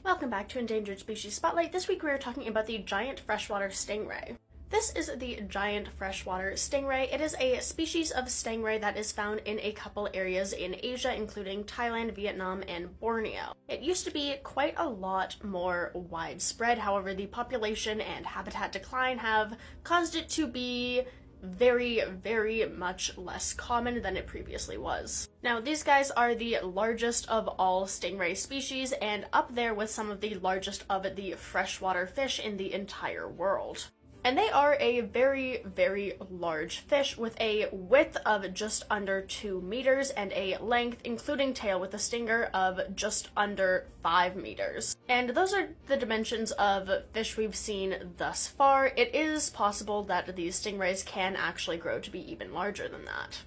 Welcome back to Endangered Species Spotlight. This week we are talking about the giant freshwater stingray. This is the giant freshwater stingray. It is a species of stingray that is found in a couple areas in Asia, including Thailand, Vietnam, and Borneo. It used to be quite a lot more widespread, however, the population and habitat decline have caused it to be very much less common than it previously was. Now, these guys are the largest of all stingray species and up there with some of the largest of the freshwater fish in the entire world. And they are a very large fish with a width of just under 2 meters and a length, including tail with a stinger, of just under 5 meters. And those are the dimensions of fish we've seen thus far. It is possible that these stingrays can actually grow to be even larger than that.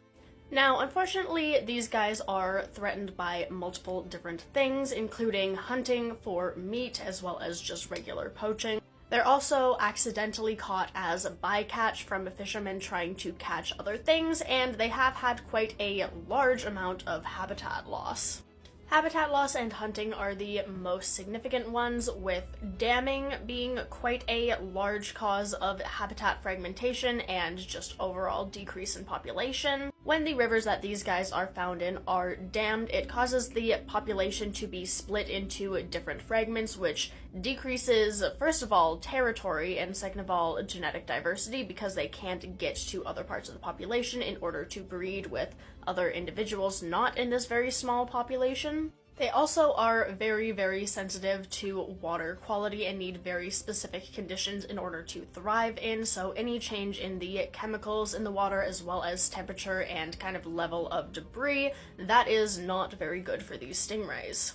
Now, unfortunately, these guys are threatened by multiple different things, including hunting for meat as well as just regular poaching. They're also accidentally caught as bycatch from fishermen trying to catch other things, and they have had quite a large amount of habitat loss. Habitat loss and hunting are the most significant ones, with damming being quite a large cause of habitat fragmentation and just overall decrease in population. When the rivers that these guys are found in are dammed, it causes the population to be split into different fragments, which decreases, first of all, territory, and second of all, genetic diversity, because they can't get to other parts of the population in order to breed with other individuals not in this very small population. They also are very sensitive to water quality and need very specific conditions in order to thrive in, so any change in the chemicals in the water as well as temperature and kind of level of debris, that is not very good for these stingrays.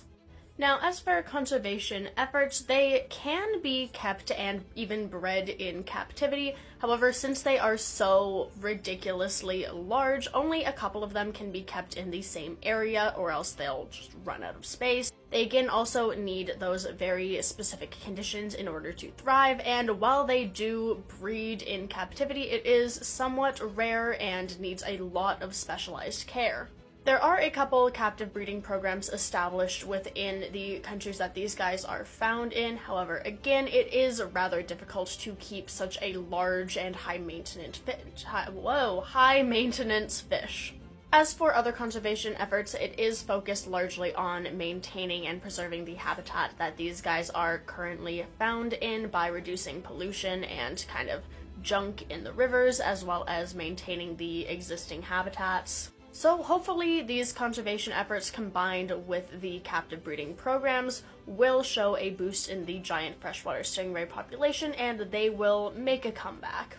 Now, as for conservation efforts, they can be kept and even bred in captivity. However, since they are so ridiculously large, only a couple of them can be kept in the same area or else they'll just run out of space. They again also need those very specific conditions in order to thrive, and while they do breed in captivity, it is somewhat rare and needs a lot of specialized care. There are a couple captive breeding programs established within the countries that these guys are found in. However, again, it is rather difficult to keep such a large and high maintenance fish. As for other conservation efforts, it is focused largely on maintaining and preserving the habitat that these guys are currently found in by reducing pollution and kind of junk in the rivers, as well as maintaining the existing habitats. So hopefully these conservation efforts combined with the captive breeding programs will show a boost in the giant freshwater stingray population and they will make a comeback.